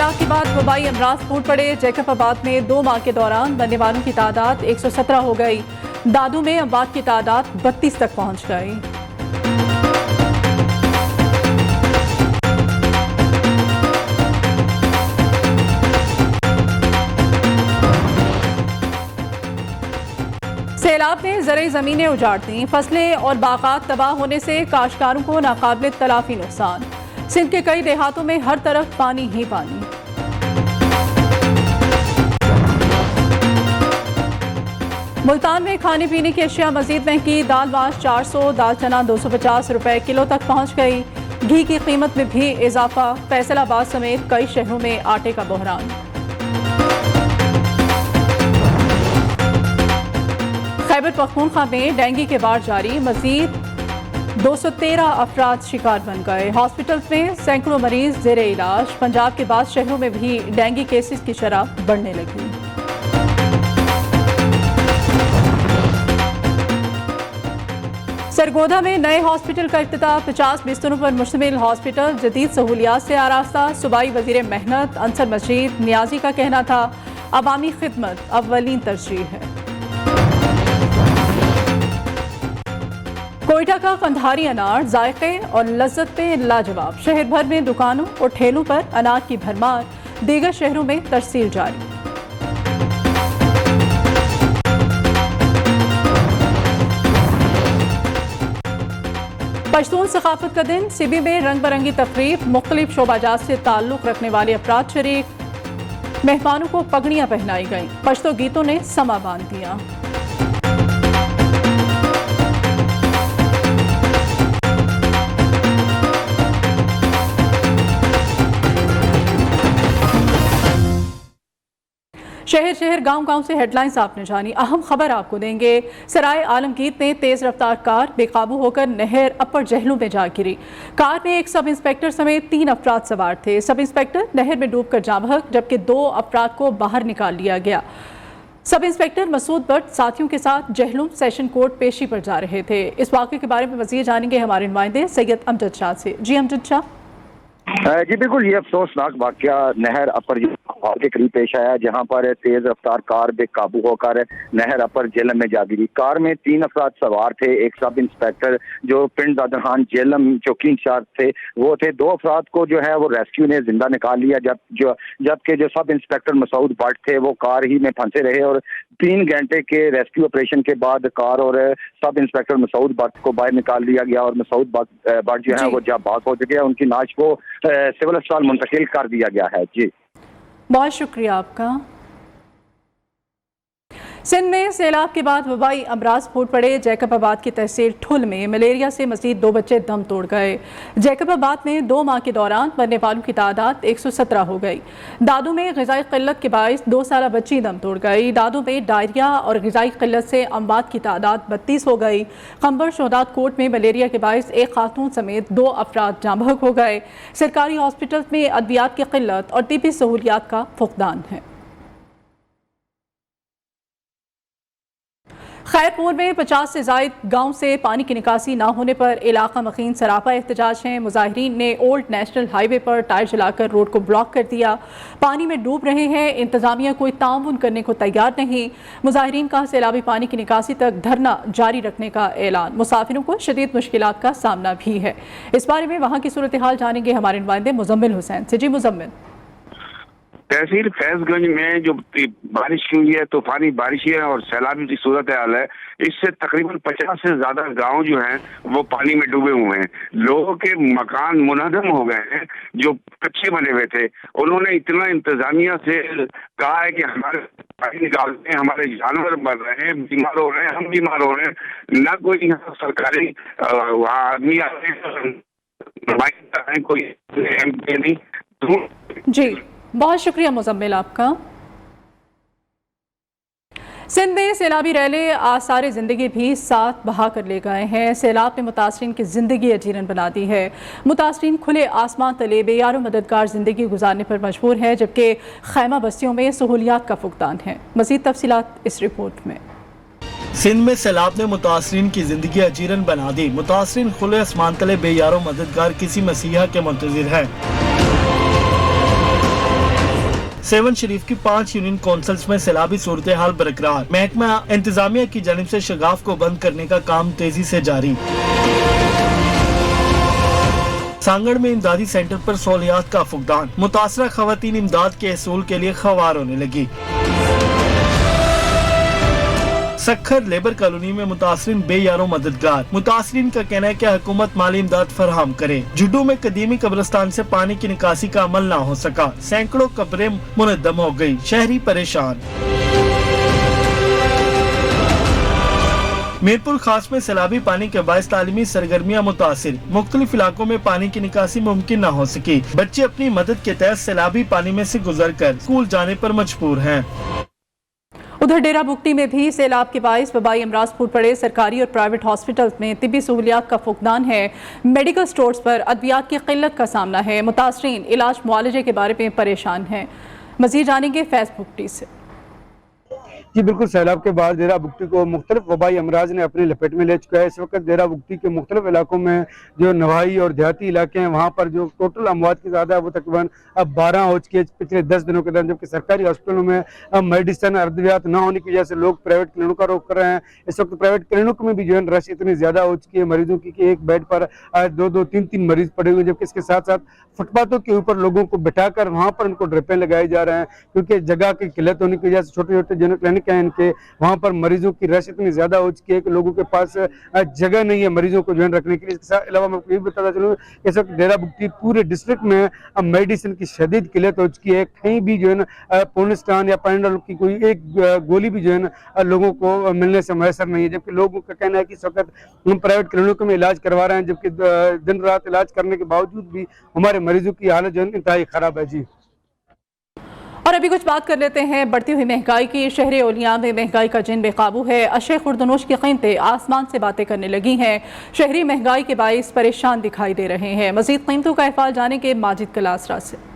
सैलाब के बाद वबाई अमराज फूट पड़े। जैकबाबाद में 2 माह के दौरान मरने वालों की तादाद 117 हो गई। दादू में अमवात की तादाद 32 तक पहुंच गई। सैलाब ने ज़रई ज़मीनें उजाड़ दी। फसलें और बागात तबाह होने से काश्तकारों को नाकाबिल तलाफी नुकसान। सिंध के कई देहातों में हर तरफ पानी ही पानी। मुल्तान में खाने पीने की अशिया मजीद महंगी। दाल माश 400, दाल चना 250 रुपए किलो तक पहुंच गई। घी की कीमत में भी इजाफा। फैसलाबाद समेत कई शहरों में आटे का बहरान। खैबर पख्तूनख्वा में डेंगू के वार जारी। मजीद 213 अफराद शिकार बन गए। हॉस्पिटल्स में सैकड़ों मरीज जेर इलाज। पंजाब के बाद शहरों में भी डेंगू केसेस की शरह बढ़ने लगी। सरगोधा में नए हॉस्पिटल का इफ्तिताह। 50 बिस्तरों पर मुश्तमिल हॉस्पिटल जदीद सहूलियात से आरास्ता। सूबाई वजीर मेहनत अंसर मशीद नियाजी का कहना था, अवामी खिदमत अव्वलीन तरजीह है। कोयटा का कंधारी अनार जायके और लज्जत पे लाजवाब। शहर भर में दुकानों और ठेलों पर अनार की भरमार। दीगर शहरों में तरसील जारी। पश्तून सकाफत का दिन। सिबी में रंग बरंगी तकरीब। मुख्तलिफ शोबाजात से ताल्लुक रखने वाले अफराद शरीक। मेहमानों को पगड़ियां पहनाई गईं। पश्तो गीतों ने समा बांध दिया। शहर शहर गांव गांव से हेडलाइंस आपने जानी। अहम खबर आपको देंगे। सराय आलमगीर में तेज रफ्तार कार बेकाबू होकर नहर अपर जहलू में जा गिरी। कार में एक सब इंस्पेक्टर समेत 3 अफराद सवार थे। सब इंस्पेक्टर नहर में डूबकर जाँ बहक, जबकि 2 अफराद को बाहर निकाल लिया गया। सब इंस्पेक्टर मसूद भट्ट साथियों के साथ जहलूम सेशन कोर्ट पेशी पर जा रहे थे। इस वाक़े के बारे में मज़ीद जानेंगे हमारे नुमाइंदे सैयद अमजद शाह से। जी अमजद शाह। जी बिल्कुल, ये अफसोसनाक वाकया नहर अपर के करीब पेश आया, जहां पर तेज रफ्तार कार बेकाबू होकर नहर अपर जेलम में जा गिरी। कार में 3 अफराद सवार थे। एक सब इंस्पेक्टर जो पिंड दादरखान जेलम चौकी इंचार्ज थे वो थे। 2 अफराद को जो है वो रेस्क्यू ने जिंदा निकाल लिया, जबकि जो सब इंस्पेक्टर मसूद भट्ट थे वो कार ही में फंसे रहे और 3 घंटे के रेस्क्यू ऑपरेशन के बाद कार और सब इंस्पेक्टर मसूद भट्ट को बाहर निकाल लिया गया और मसूद भट्ट जो है वो जब भाग हो चुके हैं। उनकी नाश को सिविल अस्पताल मुंतकिल कर दिया गया है। जी बहुत शुक्रिया आपका। सिंध में सैलाब के बाद वबाई अमराज फूट पड़े। जैकबाबाद की तहसील ठुल में मलेरिया से मजीद 2 बच्चे दम तोड़ गए। जैकबाबाद में 2 माह के दौरान मरने वालों की तादाद 117 हो गई। दादू में ग़िज़ाई क़िल्लत के बाइस 2 साला बच्ची दम तोड़ गई। दादू में डायरिया और ग़िज़ाई क़िल्लत से अमवात की तादाद 32 हो गई। खंबर शोहदात कोट में मलेरिया के बाइस एक खातून समेत 2 अफराद जाँ बहक हो गए। सरकारी हॉस्पिटल में अद्वियात की क़िल्लत और तिब्बी सहूलियात का फुक़दान है। खैरपुर में 50 से ज़ायद गांव से पानी की निकासी ना होने पर इलाका मकीन सरापा एहतजाज हैं। मुजाहिरीन ने ओल्ड नेशनल हाईवे पर टायर जलाकर रोड को ब्लॉक कर दिया। पानी में डूब रहे हैं। इंतजामिया कोई ताउन करने को तैयार नहीं। मुजाहिरीन का सैलाबी पानी की निकासी तक धरना जारी रखने का ऐलान। मुसाफिरों को शदीद मुश्किलात का सामना भी है। इस बारे में वहाँ की सूरत हाल जानेंगे हमारे नुमाइंदे मुजम्मिल हुसैन से। जी मुजम्मिल। तहसील फैजगंज में जो बारिश हुई है, तूफानी बारिश है और सैलाबी की सूरत हाल है, इससे तकरीबन 50 से ज्यादा गांव जो हैं वो पानी में डूबे हुए हैं। लोगों के मकान मुनहदम हो गए हैं जो कच्चे बने हुए थे। उन्होंने इतना इंतजामिया से कहा है कि हमारे पानी निकालते हैं, हमारे जानवर मर रहे हैं, बीमार हो रहे हैं, हम बीमार हो रहे हैं। ना कोई यहाँ सरकारी वहाँ आदमी आ रहे हैं, कोई MP नहीं। जी बहुत शुक्रिया मुजम्मिल आपका। सिंध में सैलाबी रैले आसार ज़िंदगी भी साथ बहा कर ले गए हैं। सैलाब ने मुतासरीन की ज़िंदगी अजीरन बना दी है। मुतासरीन खुले आसमान तले बेयारो मददगार ज़िंदगी गुजारने पर मजबूर है, जबकि खैमा बस्तियों में सहूलियात का फुकदान है। मज़ीद तफसीलात इस रिपोर्ट में। सिंध में सैलाब ने मुतासरीन की जिंदगी अजीरन बना दी। मुतासरीन खुले आसमान तले बेयारो मददगार किसी मसीहा के मुंतजिर हैं। सेवन शरीफ की 5 यूनियन काउंसिल्स में सैलाबी सूरत हाल बरकरार। महकमा इंतजामिया की जानिब से शगाफ को बंद करने का काम तेजी से जारी। सांगड़ में इमदादी सेंटर पर सहूलियात का फुकदान। मुतासरा खवातीन इमदाद के हसूल के लिए खवार होने लगी। सखर लेबर कॉलोनी में मुतासरीन बेयारों मददगार। मुतासरीन का कहना है कि हुकूमत माली इमदाद फराहम करे। जुड्डू में कदीमी कब्रिस्तान से पानी की निकासी का अमल न हो सका। सैकड़ों कब्रें मुनद्दम हो गई। शहरी परेशान। मीरपुर खास में सैलाबी पानी के बायस तालीमी सरगर्मियां मुतासिर। मुख्तलिफ इलाकों में पानी की निकासी मुमकिन न हो सकी। बच्चे अपनी मदद के तहत सैलाबी पानी में से गुजर कर स्कूल जाने पर मजबूर हैं। उधर डेरा बुगटी में भी सैलाब के बायस वबाई अमराज फूट पड़े। सरकारी और प्राइवेट हॉस्पिटल में तिब्बी सहूलियात का फुकदान है। मेडिकल स्टोर्स पर अद्वियात की किल्लत का सामना है। मुतासरीन इलाज मुआलजे के बारे में परेशान हैं। मजीद जानेंगे फैज बुगटी से। जी बिल्कुल, सैलाब के बाद डेरा बुगटी को मुख्तलिफ वबाई अमराज ने अपने लपेट में ले चुका है। इस वक्त डेरा बुगटी के मुख्तलिफ इलाकों में जो नवाही और देहाती इलाके हैं वहाँ पर जो टोटल अमवात की ज़्यादा है वो तकरीबन अब 12 हो चुकी है पिछले 10 दिनों के दौरान। जबकि सरकारी हॉस्पिटलों में अब मेडिसिन अद्वियात न होने की वजह से लोग प्राइवेट क्लिनिक का रुख कर रहे हैं। इस वक्त प्राइवेट क्लिनिक में भी जो है रश इतनी ज़्यादा हो चुकी है मरीजों की कि एक बेड पर 2-2, 3-3 मरीज पड़े हुए हैं। जबकि इसके साथ साथ फुटपाथों के ऊपर लोगों को बिठाकर वहाँ पर उनको ड्रिपें लगाए जा रहे हैं क्योंकि जगह की किल्लत होने की वजह से छोटे छोटे जो क्लिनिक हैं इनके वहाँ पर मरीजों की रश इतनी ज्यादा हो चुकी है कि लोगों के पास जगह नहीं है मरीजों को जो है रखने के लिए। इसके अलावा मैं ये बताता चलूँ इस वक्त डेरा बुगटी पूरे डिस्ट्रिक्ट में अब मेडिसिन की शदीद किल्लत हो चुकी है। कहीं भी जो है ना पोनिस्टान या पैंडल की कोई एक गोली भी जो है ना लोगों को मिलने से मैसर नहीं है। जबकि लोगों का कहना है कि इस वक्त हम प्राइवेट क्लिनिकों में इलाज करवा रहे हैं जबकि दिन रात इलाज करने के बावजूद भी हमारे मरीजों की हालत जो है इंतहाई खराब है। जी और अभी कुछ बात कर लेते हैं बढ़ती हुई महंगाई की। शहर ओलिया में महंगाई का जिन बेकाबू है। अशे खुर्दनोश की कीमतें आसमान से बातें करने लगी हैं। शहरी महंगाई के बायस परेशान दिखाई दे रहे हैं। मजीद कीमतों का अहवाल जाने के माजिद कलासरा से।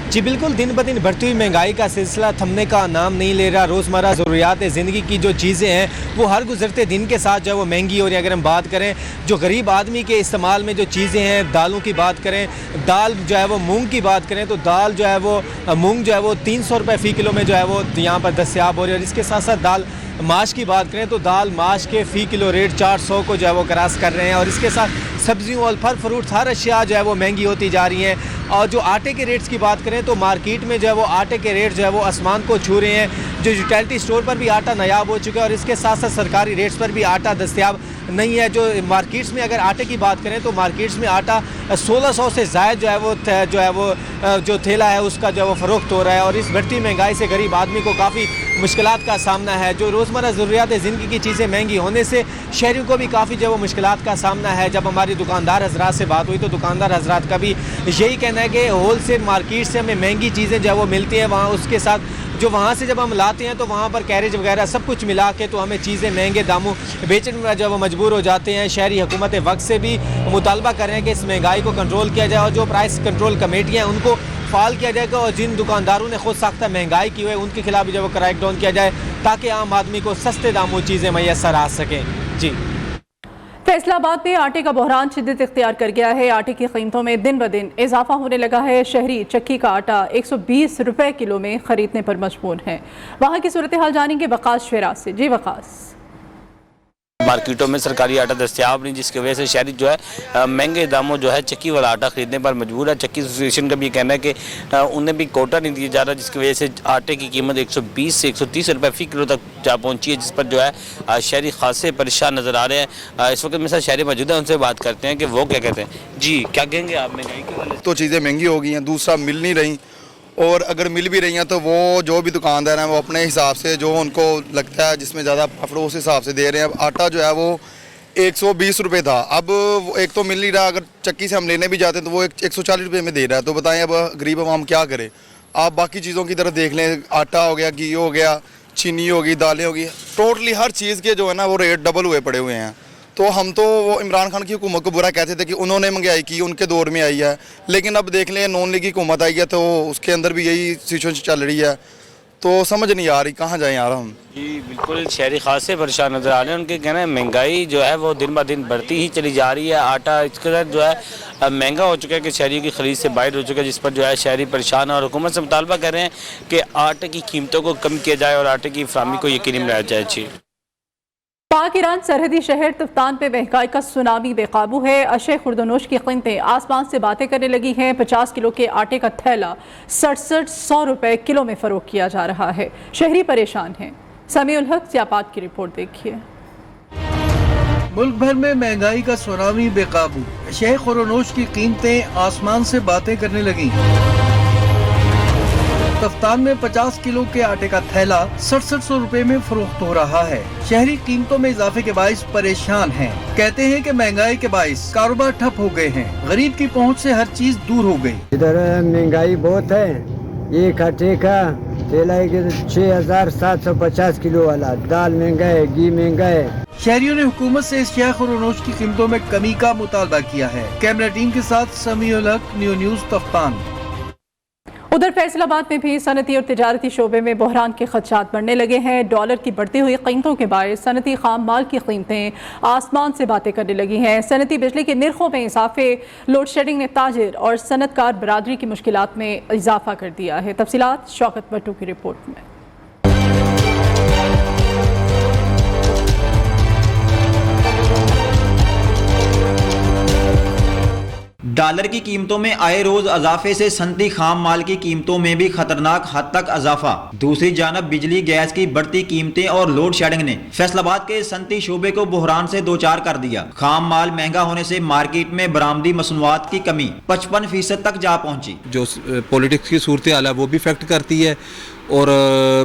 जी बिल्कुल, दिन ब दिन बढ़ती हुई महंगाई का सिलसिला थमने का नाम नहीं ले रहा। रोज़मर्रा ज़रूरियात ज़िंदगी की जो चीज़ें हैं वो हर गुजरते दिन के साथ जो है वो महंगी हो रही है। अगर हम बात करें जो गरीब आदमी के इस्तेमाल में जो चीज़ें हैं, दालों की बात करें, दाल जो है वो मूंग की बात करें तो दाल जो है वो मूंग जो है वो 300 रुपये फ़ी किलो में जो है वो यहाँ पर दस्तयाब हो रही है। और इसके साथ साथ दाल माश की बात करें तो दाल माश के फ़ी किलो रेट 400 को जो है वो क्रॉस कर रहे हैं। और इसके साथ सब्जियों और फल फ्रूट हर अशिया जो है वो महंगी होती जा रही हैं। और जो आटे के रेट्स की बात करें तो मार्केट में जो है वो आटे के रेट जो है वो आसमान को छू रहे हैं। जो यूटिलिटी स्टोर पर भी आटा नायाब हो चुका है और इसके साथ साथ सरकारी रेट्स पर भी आटा दस्तयाब नहीं है। जो मार्केट्स में अगर आटे की बात करें तो मार्केट्स में आटा 1600 से ज़ायद जो है वो जो थैला है उसका जो है वो फ़रोख्त हो रहा है। और इस बढ़ती महंगाई से गरीब आदमी को काफ़ी मुश्किलात का सामना है। जो रोज़मर्रा ज़रूरियात ज़िंदगी की चीज़ें महंगी होने से शहरियों को भी काफ़ी जो है वो मुश्किलात का सामना है। जब हमारी दुकानदार हजरात से बात हुई तो दुकानदार हजरात का भी यही कहना है कि होल सेल मार्केट से हमें महंगी चीज़ें जो है वो मिलती हैं। वहाँ उसके साथ जो वहाँ से जब हम लाते हैं तो वहाँ पर कैरेज वगैरह सब कुछ मिला के तो हमें चीज़ें महंगे दामों बेचने में जो वो मजबूर हो जाते हैं। शहरी हुकूमत वक्त से भी मुतालबा कर रहे हैं कि इस महंगाई को कंट्रोल किया जाए और जो प्राइस कंट्रोल कमेटियाँ हैं उनको फाल किया जाएगा और जिन दुकानदारों ने खुद साख्ता महंगाई की हुई है उनके खिलाफ जो वो क्रैक डाउन किया जाए ताकि आम आदमी को सस्ते दामों चीज़ें मैसर आ सकें। जी फैसलाबाद में आटे का बहरान शिद्दत इख्तियार कर गया है। आटे की कीमतों में दिन ब दिन इजाफा होने लगा है। शहरी चक्की का आटा 120 रुपए किलो में खरीदने पर मजबूर हैं। वहाँ की सूरत हाल जानेंगे वकास शेरा से। जी वकास। मार्केटों में सरकारी आटा दस्तयाब नहीं जिसकी वजह से शहरी जो है महंगे दामों जो है चक्की वाला आटा खरीदने पर मजबूर है। चक्की एसोसिएशन का भी कहना है कि उन्हें भी कोटा नहीं दिया जा रहा जिसकी वजह से आटे की कीमत 120 से 130 रुपये फ़ी किलो तक जा पहुंची है जिस पर जो है शहरी खासे परेशान नज़र आ रहे हैं। इस वक्त मेरे साथ शहरी मौजूद है, उनसे बात करते हैं कि वो क्या कहते हैं। जी क्या कहेंगे आप महंगाई के वाले? तो चीज़ें महंगी हो गई हैं, दूसरा मिल नहीं रही और अगर मिल भी रही हैं तो वो जो भी दुकानदार हैं वो अपने हिसाब से जो उनको लगता है जिसमें ज़्यादा प्रॉफिट उस हिसाब से दे रहे हैं। अब आटा जो है वो 120 रुपये था, अब एक तो मिल नहीं रहा। अगर चक्की से हम लेने भी जाते हैं तो वो 140 रुपये में दे रहा है। तो बताएं अब गरीब आवाम क्या करे। आप बाकी चीज़ों की तरफ देख लें, आटा हो गया, घी हो गया, चीनी होगी, दालें होगी, टोटली हर चीज़ के जो है ना वो रेट डबल हुए पड़े हुए हैं। तो हम तो वो इमरान खान की हुकूमत को बुरा कहते थे कि उन्होंने महंगाई की, उनके दौर में आई है। लेकिन अब देख लें नॉन लीग की हुकूमत आई है तो उसके अंदर भी यही सिचुएशन चल रही है। तो समझ नहीं आ रही कहाँ जाएं यार हम। जी बिल्कुल, शहरी खास से परेशान नजर आ रहे हैं। उनके कहना है महंगाई जो है वो दिन ब दिन बढ़ती ही चली जा रही है। आटा इसके साथ जो है महंगा हो चुका है कि शहरियों की खरीद से बाहर हो चुका है, जिस पर जो है शहरी परेशान है और हुकूमत से मुतालबा कर रहे हैं कि आटे की कीमतों को कम किया जाए और आटे की फराहमी को यकीनी बनाया जाए। जी, पाक ईरान सरहदी शहर तफ्तान पे महंगाई का सुनामी बेकाबू है। अशय खुर्दनोश की कीमतें आसमान से बातें करने लगी हैं। 50 किलो के आटे का थैला 6700 रुपए किलो में फरोख्त किया जा रहा है। शहरी परेशान हैं। समीउल हक ज़ियापात की रिपोर्ट देखिए। मुल्क भर में महंगाई का सुनामी बेकाबू। अशय खुर्दनोश की कीमतें आसमान से बातें करने लगी। तफ्तान में 50 किलो के आटे का थैला 6700 रुपए में फरोख्त हो रहा है। शहरी कीमतों में इजाफे के बाइस परेशान हैं। कहते हैं कि महंगाई के बाइस कारोबार ठप हो गए हैं। गरीब की पहुंच से हर चीज दूर हो गई। इधर महंगाई बहुत है। एक आटे का थैला 6750 किलो वाला, दाल महंगा है, घी महंगा है। शहरियों ने हुकूमत से अशिया खुर्दनोश की कीमतों में कमी का मुतालबा किया है। कैमरा टीम के साथ समीउल हक, न्यूज़ तफ्तान। उधर फैसलाबाद में भी सनती और तिजारती शोबे में बहरान के खदशात बढ़ने लगे हैं। डॉलर की बढ़ती हुई कीमतों के बायस सनती खाम माल की कीमतें आसमान से बातें करने लगी हैं। सनती बिजली के निर्खों में इजाफे, लोड शेडिंग ने ताजिर और सनतकार बरादरी की मुश्किलात में इजाफा कर दिया है। तफसीलात शौकत भट्टू की रिपोर्ट में। डॉलर की कीमतों में आए रोज इजाफे से सनती खाम माल की कीमतों में भी खतरनाक हद तक इजाफा। दूसरी जानब बिजली गैस की बढ़ती कीमतें और लोड शेडिंग ने फैसलाबाद के सनती शोबे को बहरान से दो चार कर दिया। खाम माल महंगा होने से मार्केट में बरामदी मसनूआत की कमी 55% तक जा पहुंची। जो पॉलिटिक्स की सूरत हाल है वो भी इफेक्ट करती है और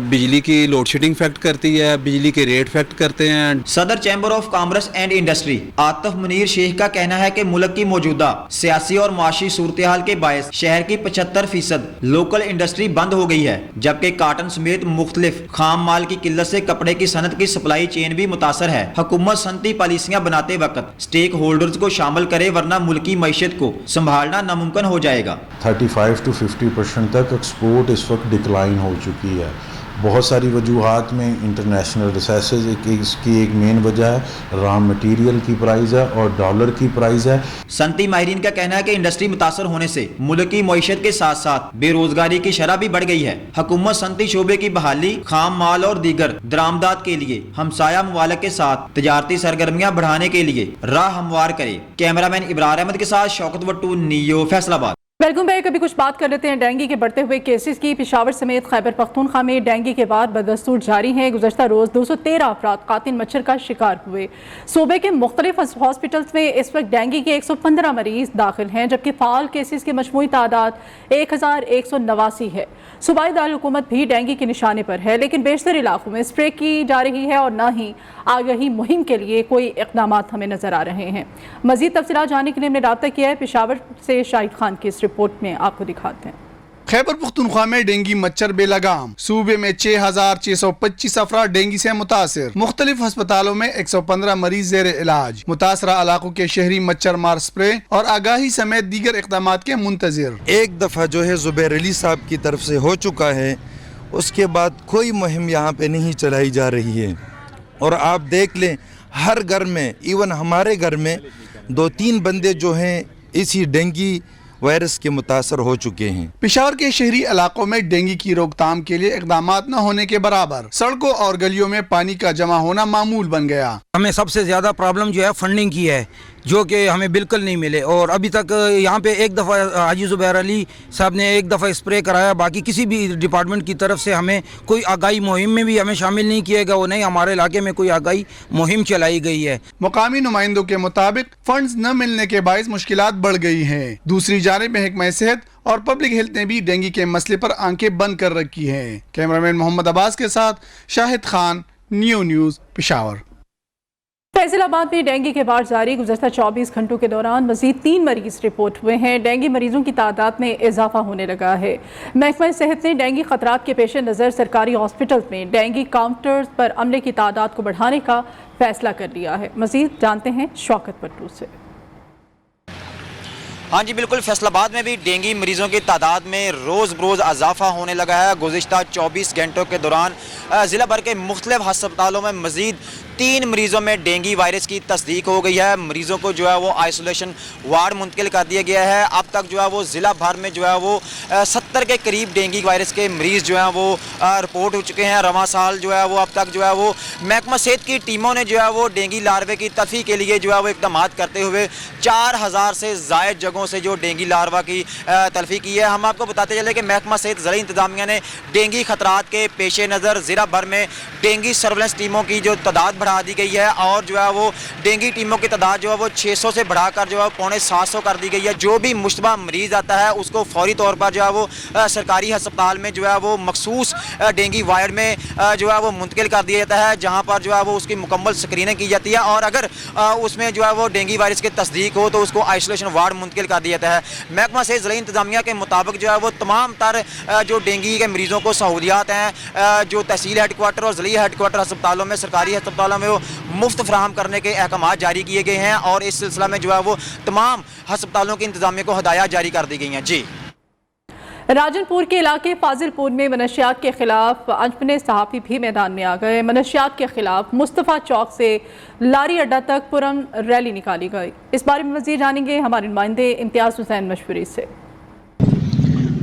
बिजली की लोड शेडिंग इफेक्ट करती है, बिजली के रेट इफेक्ट करते हैं। सदर chamber of commerce and industry Atif Munir Sheikh का कहना है कि मुल्क की मौजूदा सियासी और माशी सूरत हाल के बायस शहर की 75% लोकल इंडस्ट्री बंद हो गई है, जबकि काटन समेत मुख्तलिफ खाम माल की किल्लत से कपड़े की सनत की सप्लाई चेन भी मुतासर है। हुकूमत सनती पॉलिसियां बनाते वक्त स्टेक होल्डर्स को शामिल करे, वरना मुल्की मईशत को संभालना नामुमकिन हो जाएगा। 35 to 50% तक एक्सपोर्ट इस वक्त डिक्लाइन हो चुकी है। बहुत सारी वजूहात में इंटरनेशनल रिसोर्सेज इसकी एक मेन वजह है, रॉ मटेरियल की प्राइस है और डॉलर की प्राइस है। सनती माहिरीन का कहना है कि इंडस्ट्री मुतासर होने से मुल्क की मईशत के साथ साथ बेरोजगारी की शरह भी बढ़ गई है। हुकूमत सनती शोबे की बहाली, खाम माल और दीगर दरामदात के लिए हमसाया ममालिक के साथ तजारती सरगर्मियां बढ़ाने के लिए राह हमवार करे। कैमरामैन इब्रार अहमद के साथ Shaukat Bhattu, news Faisalabad. Welcome back. अभी कुछ बात कर लेते हैं डेंगू के बढ़ते हुए केसेस की। पेशावर समेत खैबर पख्तूनख्वा में डेंगू के बाद बदस्तूर जारी है। गुज़श्ता रोज 213 अफराद कातिल मच्छर का शिकार हुए। सूबे के मुख्तलिफ हॉस्पिटल्स में इस वक्त डेंगू के 115 मरीज दाखिल हैं, जबकि फाल केसेस की मजमूई तादाद 1189 है। सूबाई दारुल-हुकूमत भी डेंगू के निशाने पर है, लेकिन बेशतर इलाकों में स्प्रे की जा रही है और न ही आगाही मुहिम के लिए कोई इकदाम हमें नजर आ रहे हैं। मजीद तफसीलात जानने के लिए हमने रब्ता किया है। पेशावर से शाहिद खान की इस रिपोर्ट में आपको दिखाते हैं। खैबर पख्तूनख्वा में डेंगू मच्छर बेलगाम। सूबे में 6625 अफराद डेंगू से मुतासिर। मुख्तलिफ अस्पतालों में 115 मरीज जेर इलाज। मुतासरा इलाकों के शहरी मच्छर मार स्प्रे और आगाही समेत दीगर इक़दाम के मुंतजिर। एक दफ़ा जो है ज़ुबैर अली साहब की तरफ से हो चुका है, उसके बाद कोई मुहिम यहाँ पे नहीं चलाई जा रही है। और आप देख लें हर घर में, इवन हमारे घर में 2-3 बंदे जो हैं इसी डेंगू वायरस के मुतासर हो चुके हैं। पेशावर के शहरी इलाकों में डेंगू की रोकथाम के लिए इकदाम न होने के बराबर सड़कों और गलियों में पानी का जमा होना मामूल बन गया। हमें सबसे ज्यादा प्रॉब्लम जो है फंडिंग की है, जो कि हमें बिल्कुल नहीं मिले। और अभी तक यहाँ पे एक दफ़ा हाजी ज़ुबैर अली साहब ने एक दफ़ा स्प्रे कराया, बाकी किसी भी डिपार्टमेंट की तरफ से हमें कोई आगाही मुहिम में भी हमें शामिल नहीं किया गया। वो नहीं, हमारे इलाके में कोई आगाही मुहिम चलाई गई है। मुकामी नुमाइंदों के मुताबिक फंड्स न मिलने के बायस मुश्किलात बढ़ गई हैं। दूसरी जानिब महकमा सेहत और पब्लिक हेल्थ ने भी डेंगू के मसले पर आंखें बंद कर रखी हैं। कैमरामैन मोहम्मद अब्बास के साथ शाहिद खान, न्यूज़ पेशावर। फैसलाबाद में डेंगू के बाद जारी गुज़श्ता 24 घंटों के दौरान मज़ीद 3 मरीज रिपोर्ट हुए हैं। डेंगू मरीजों की तादाद में इजाफा होने लगा है। महकमा सेहत ने डेंगू खतरात के पेश नज़र सरकारी हॉस्पिटल में डेंगू काउंटर्स पर अमले की तादाद को बढ़ाने का फैसला कर लिया है। मज़ीद जानते हैं शौकत भट्टू से। हाँ जी बिल्कुल, फैसलाबाद में भी डेंगू मरीजों की तादाद में रोज़ बरोज़ इजाफा होने लगा है। गुज़िश्ता 24 घंटों के दौरान ज़िला भर के मुख्तलिफ हस्पतालों में मज़ीद 3 मरीज़ों में डेंगू वायरस की तस्दीक हो गई है। मरीज़ों को जो है वो आइसोलेशन वार्ड मुंतकिल कर दिया गया है। अब तक जो है वो ज़िला भर में जो है वो 70 के करीब डेंगू वायरस के मरीज़ जो हैं वो रिपोर्ट हो चुके हैं। रवां साल जो है वो अब तक जो है वो महकमा सेहत की टीमों ने जो है वो डेंगू लार्वे की तलफी के लिए जो है वो इक़दाम करते हुए 4000 से ज़ायद जगहों से जो डेंगू लार्वा की तलफी की है। हम आपको बताते चले कि महकमा सेहत ज़िला इंतज़ामिया ने डेंगू खतरात के पेश नज़र ज़िला भर में डेंगू सर्वेलेंस टीमों की जो तादाद बढ़ा दी गई है और जो है वो डेंगू टीमों की तादाद जो है वो 600 से बढ़ाकर जो है 650 कर दी गई है। जो भी मुश्तबा मरीज़ आता है उसको फौरी तौर पर जो है वो सरकारी अस्पताल में जो है वो मखसूस डेंगू वार्ड में जो है वो मुंतकिल कर दिया जाता है, जहाँ पर जो है वो उसकी मुकम्मल स्क्रीनिंग की जाती है और अगर उसमें जो है वो डेंगू वायरस की तस्दीक हो तो उसको आइसोलेशन वार्ड मुंतकिल कर दिया जाता है। महकमा से ज़िला इंतज़ामिया के मुताबिक जो है वो तमाम तर जो डेंगू के मरीज़ों को सहूलियात हैं जो तहसील हेडक्वार्टर और ज़िला हेडक्वार्टर अस्पतालों में, सरकारी अस्पतालों में वो मुफ्त फराहम करने के अहकाम जारी किए गए हैं और इस सिलसिला में जो है वो तमाम अस्पतालों की इंतज़ामिया को हदायत जारी कर दी गई हैं। जी, राजनपुर के इलाके फाजिलपुर में मनशियात के खिलाफ अंजमन सहाफ़ी भी मैदान में आ गए। मनशियात के खिलाफ मुस्तफ़ा चौक से लारी अड्डा तक पुरअमन रैली निकाली गई। इस बारे में मज़ीद जानेंगे हमारे नुमाइंदे इम्तियाज़ हुसैन मशवरी से।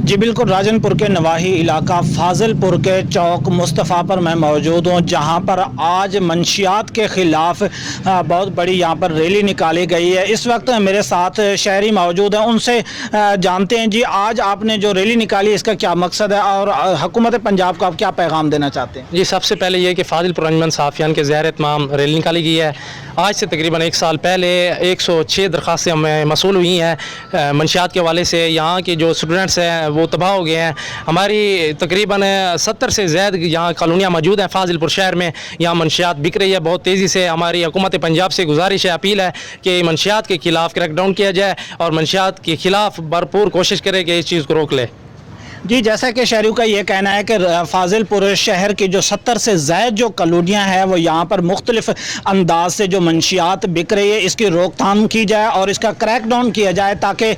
जी बिल्कुल, राजनपुर के नवाही इलाका फाजिलपुर के चौक मुस्तफ़ा पर मैं मौजूद हूँ, जहाँ पर आज मंशियात के ख़िलाफ़ बहुत बड़ी यहाँ पर रैली निकाली गई है। इस वक्त मेरे साथ शहरी मौजूद हैं, उनसे जानते हैं जी आज आपने जो रैली निकाली इसका क्या मकसद है और हुकूमत पंजाब को आप क्या पैगाम देना चाहते हैं? जी, सबसे पहले ये कि फाजिलपुर अंजमन सहाफ़ियान के ज़ेर इत्माम रैली निकाली गई है। आज से तकरीबन 1 साल पहले 106 दरख्वास्तें हमें मसूल हुई हैं मंशियात के हवाले से। यहाँ के जो स्टूडेंट्स हैं वो तबाह हो गए हैं। हमारी तकरीबन 70 से ज़्यादा यहाँ कॉलोनियाँ मौजूद हैं फाजिलपुर शहर में। यहाँ मंशियात बिक रही है बहुत तेज़ी से। हमारी हुकूमत पंजाब से गुजारिश है, अपील है कि मंशियात के ख़िलाफ़ क्रैकडाउन किया जाए और मंशियात के ख़िलाफ़ भरपूर कोशिश करे कि इस चीज़ को रोक ले। जी, जैसा कि शहरियों का ये कहना है कि फाजिलपुर शहर की जो 70 से ज़ायद जो कॉलोनियाँ हैं वो यहाँ पर मुख्तलिफ अंदाज से जो मंशियात बिक रही है इसकी रोकथाम की जाए और इसका क्रैकडाउन किया जाए ताकि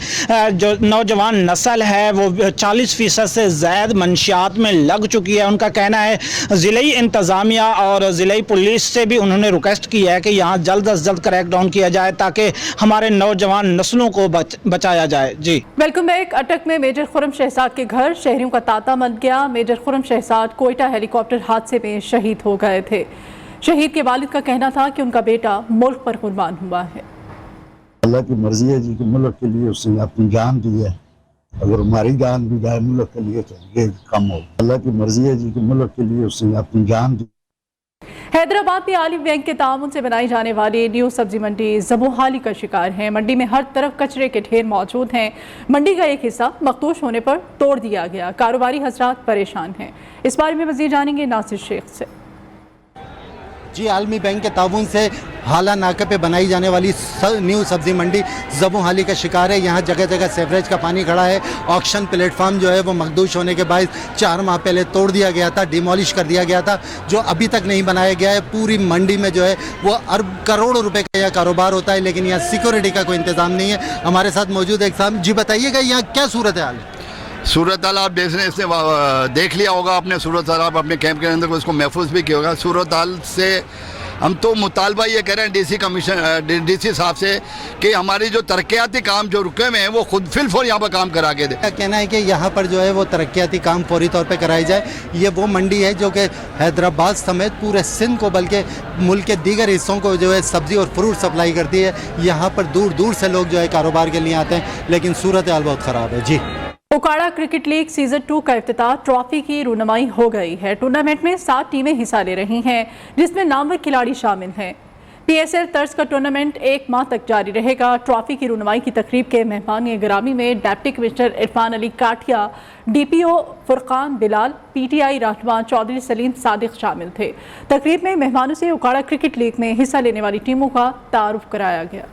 जो नौजवान नस्ल है वो 40% से ज़ायद मंशियात में लग चुकी है। उनका कहना है ज़िलाई इंतज़ामिया और ज़िलाई पुलिस से भी उन्होंने रिक्वेस्ट की है कि यहाँ जल्द अज जल्द क्रैकडाउन किया जाए ताकि हमारे नौजवान नस्लों को बचाया जाए। जी, वेलकम बैक। अटक में मेजर खुर्रम शहजाद के घर शहरियों का तांता मच गया। मेजर खुर्रम शहजाद कोयटा हेलीकॉप्टर हादसे में शहीद हो गए थे। शहीद के वालिद का कहना था कि उनका बेटा मुल्क पर कुर्बान हुआ है। अल्लाह की मर्जी है जी कि मुल्क के लिए उसने अपनी जान दी है। अगर हमारी जान भी जाए मुल्क के लिए तो ये कम हो। अल्लाह की मर्जी है जी कि मुल्क के लिए उसने अपनी जान दी। हैदराबाद में आलिम बैंक के ताउन से बनाई जाने वाली न्यू सब्जी मंडी ज़बोहाली का शिकार है। मंडी में हर तरफ कचरे के ढेर मौजूद हैं। मंडी का एक हिस्सा मखदूश होने पर तोड़ दिया गया। कारोबारी हजरात परेशान हैं। इस बारे में मज़ीद जानेंगे नासिर शेख से। जी, आलमी बैंक के ताउन से हाला नाके पे बनाई जाने वाली न्यू सब्जी मंडी ज़बोहाली का शिकार है। यहाँ जगह जगह सेवरेज का पानी खड़ा है। ऑक्शन प्लेटफार्म जो है वो मखदूश होने के बाद 4 माह पहले तोड़ दिया गया था, डिमोलिश कर दिया गया था, जो अभी तक नहीं बनाया गया है। पूरी मंडी में जो है वो अरब करोड़ों रुपए का यह कारोबार होता है, लेकिन यहाँ सिक्योरिटी का कोई इंतज़ाम नहीं है। हमारे साथ मौजूद एक साहब, जी बताइएगा यहाँ क्या सूरत हाल है? सूरत हाल आप देख लिया होगा आपने। सूरत हाल आप अपने कैंप के अंदर उसको महफूज भी किया होगा। सूरत हाल से हम तो मुतालबा ये कह रहे हैं डीसी साहब से कि हमारी जो तरक्याती काम जो रुके हुए हैं वो खुद फिलफोर यहाँ पर काम करा के दे। कहना है कि यहाँ पर जो है वो तरक्याती काम फौरी तौर पे कराई जाए। ये वो मंडी है जो कि हैदराबाद समेत पूरे सिंध को बल्कि मुल्क के दीगर हिस्सों को जो है सब्ज़ी और फ्रूट सप्लाई करती है। यहाँ पर दूर दूर से लोग जो है कारोबार के लिए आते हैं, लेकिन सूरत हाल बहुत ख़राब है। जी, उकाड़ा क्रिकेट लीग सीजन 2 का इफ्तिताह ट्रॉफी की रूनुमाई हो गई है। टूर्नामेंट में 7 टीमें हिस्सा ले रही हैं, जिसमें नामवर खिलाड़ी शामिल हैं। PSL तर्ज का टूर्नामेंट 1 माह तक जारी रहेगा। ट्रॉफी की रूनुमाई की तकरीब के मेहमान गिरामी में डिप्टी कमिश्नर इरफान अली काठिया, DPO फुरकान बिलाल, PTI रहनुमा चौधरी सलीम सादिक शामिल थे। तकरीब में मेहमानों से उकाड़ा क्रिकेट लीग में हिस्सा लेने वाली टीमों का तारुफ कराया गया।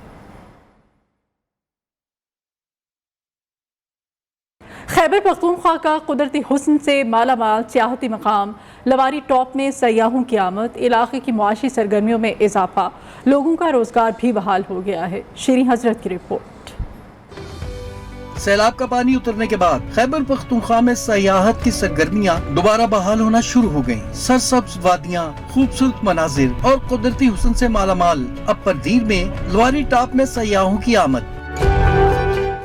खैबर पख्तूनख्वा का कुदरती हुस्न से मालामाल सियाहती मकाम लवारी टॉप में सयाहों की आमद, इलाके की मुआशी सरगर्मियों में इजाफा, लोगों का रोजगार भी बहाल हो गया है। शीरी हजरत की रिपोर्ट। सैलाब का पानी उतरने के बाद खैबर पख्तूनख्वा में सयाहत की सरगर्मियां दोबारा बहाल होना शुरू हो गयी। सरसब्ज वादियाँ, खूबसूरत मनाजिर और कुदरती हुस्न से मालामाल अपर दीर में लवारी टॉप में सयाहों की आमद।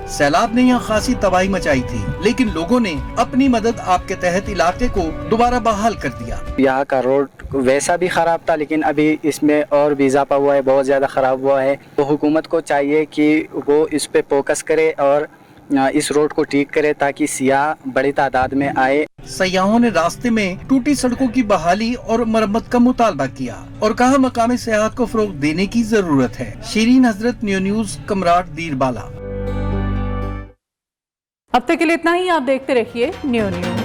सैलाब ने यहाँ खासी तबाही मचाई थी, लेकिन लोगों ने अपनी मदद आपके तहत इलाके को दोबारा बहाल कर दिया। यहाँ का रोड वैसा भी खराब था, लेकिन अभी इसमें और भी इजाफा हुआ है, बहुत ज्यादा खराब हुआ है। तो हुकूमत को चाहिए कि वो इस पे फोकस करे और इस रोड को ठीक करे ताकि सियाह बड़ी तादाद में आए। सयाहों ने रास्ते में टूटी सड़कों की बहाली और मरम्मत का मुतालबा किया और कहा मकामी सियाहत को फरोग देने की जरूरत है। शीरीन हजरत, न्यूज़, कमराट, दीरबाला। अब तक के लिए इतना ही। आप देखते रहिए न्यू न्यूज़।